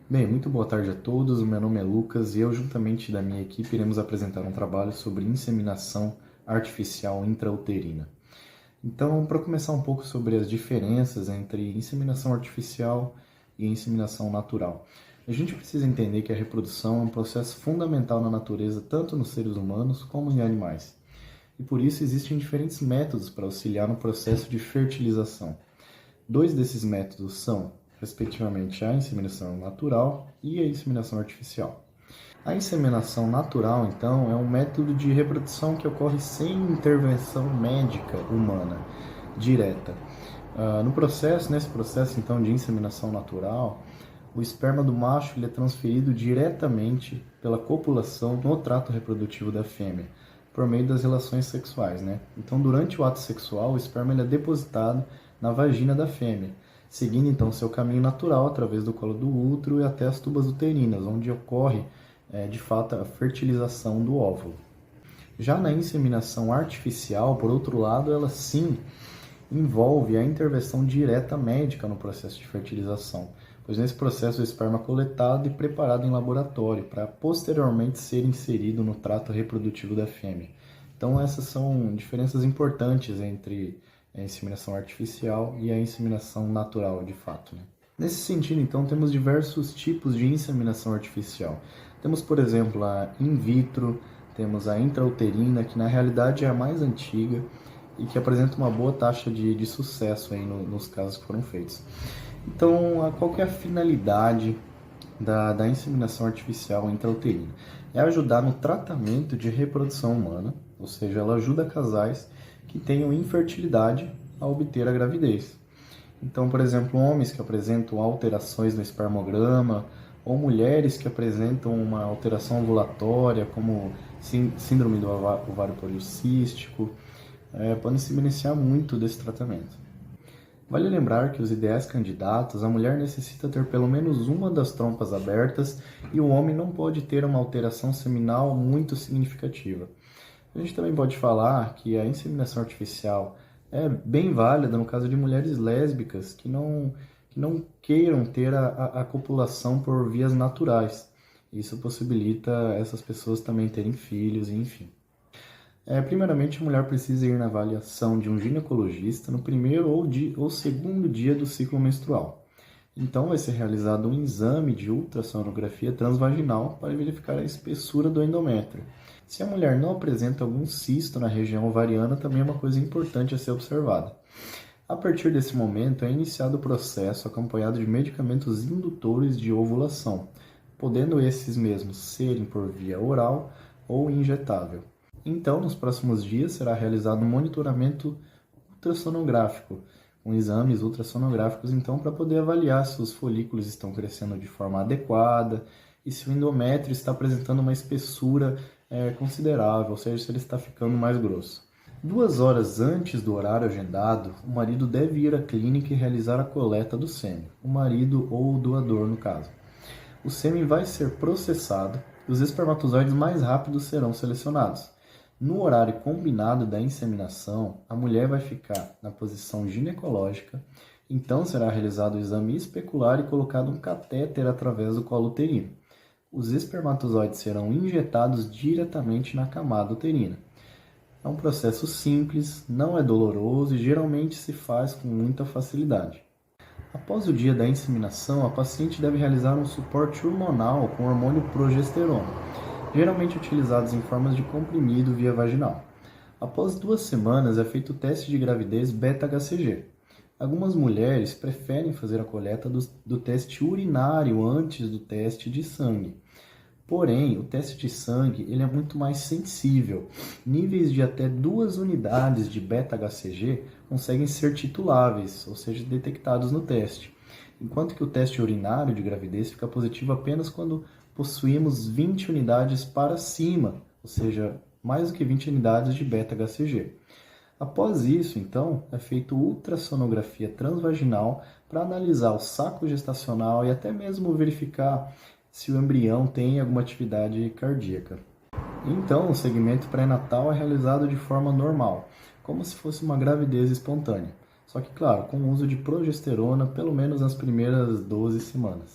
Bem, muito boa tarde a todos. O meu nome é Lucas e eu, juntamente da minha equipe, iremos apresentar um trabalho sobre inseminação artificial intrauterina. Então, para começar um pouco sobre as diferenças entre inseminação artificial e inseminação natural. A gente precisa entender que a reprodução é um processo fundamental na natureza, tanto nos seres humanos como em animais. E por isso existem diferentes métodos para auxiliar no processo de fertilização. Dois desses métodos são, respectivamente, a inseminação natural e a inseminação artificial. A inseminação natural, então, é um método de reprodução que ocorre sem intervenção médica humana direta. Nesse processo, então, de inseminação natural, o esperma do macho ele é transferido diretamente pela copulação no trato reprodutivo da fêmea, por meio das relações sexuais, né? Então, durante o ato sexual, o esperma ele é depositado na vagina da fêmea, seguindo então seu caminho natural através do colo do útero e até as tubas uterinas, onde ocorre de fato a fertilização do óvulo. Já na inseminação artificial, por outro lado, ela sim envolve a intervenção direta médica no processo de fertilização, pois nesse processo o esperma é coletado e preparado em laboratório para posteriormente ser inserido no trato reprodutivo da fêmea. Então essas são diferenças importantes entre a inseminação artificial e a inseminação natural, de fato, né? Nesse sentido, então, temos diversos tipos de inseminação artificial. Temos, por exemplo, a in vitro, temos a intrauterina, que na realidade é a mais antiga e que apresenta uma boa taxa de sucesso aí nos casos que foram feitos. Então, qual que é a finalidade da inseminação artificial intrauterina? É ajudar no tratamento de reprodução humana, ou seja, ela ajuda casais que tenham infertilidade a obter a gravidez. Então, por exemplo, homens que apresentam alterações no espermograma ou mulheres que apresentam uma alteração ovulatória, como síndrome do ovário policístico, podem se beneficiar muito desse tratamento. Vale lembrar que os ideais candidatos, a mulher necessita ter pelo menos uma das trompas abertas e o homem não pode ter uma alteração seminal muito significativa. A gente também pode falar que a inseminação artificial é bem válida no caso de mulheres lésbicas que não queiram ter a copulação por vias naturais. Isso possibilita essas pessoas também terem filhos, enfim. Primeiramente, a mulher precisa ir na avaliação de um ginecologista no primeiro ou segundo dia do ciclo menstrual. Então, vai ser realizado um exame de ultrassonografia transvaginal para verificar a espessura do endométrio. Se a mulher não apresenta algum cisto na região ovariana, também é uma coisa importante a ser observada. A partir desse momento, é iniciado o processo acompanhado de medicamentos indutores de ovulação, podendo esses mesmos serem por via oral ou injetável. Então, nos próximos dias, será realizado um monitoramento ultrassonográfico, com exames ultrassonográficos, então, para poder avaliar se os folículos estão crescendo de forma adequada e se o endométrio está apresentando uma espessura considerável, ou seja, se ele está ficando mais grosso. 2 horas antes do horário agendado, o marido deve ir à clínica e realizar a coleta do sêmen, o marido ou o doador, no caso. O sêmen vai ser processado e os espermatozoides mais rápidos serão selecionados. No horário combinado da inseminação, a mulher vai ficar na posição ginecológica, então será realizado o exame especular e colocado um catéter através do colo uterino. Os espermatozoides serão injetados diretamente na camada uterina. É um processo simples, não é doloroso e geralmente se faz com muita facilidade. Após o dia da inseminação, a paciente deve realizar um suporte hormonal com hormônio progesterona, geralmente utilizados em formas de comprimido via vaginal. Após 2 semanas é feito o teste de gravidez beta-HCG. Algumas mulheres preferem fazer a coleta do teste urinário antes do teste de sangue. Porém, o teste de sangue ele é muito mais sensível. Níveis de até 2 unidades de beta-HCG conseguem ser tituláveis, ou seja, detectados no teste. Enquanto que o teste urinário de gravidez fica positivo apenas quando possuímos 20 unidades para cima, ou seja, mais do que 20 unidades de beta-HCG. Após isso, então, é feita ultrassonografia transvaginal para analisar o saco gestacional e até mesmo verificar se o embrião tem alguma atividade cardíaca. Então, o segmento pré-natal é realizado de forma normal, como se fosse uma gravidez espontânea. Só que, claro, com o uso de progesterona pelo menos nas primeiras 12 semanas.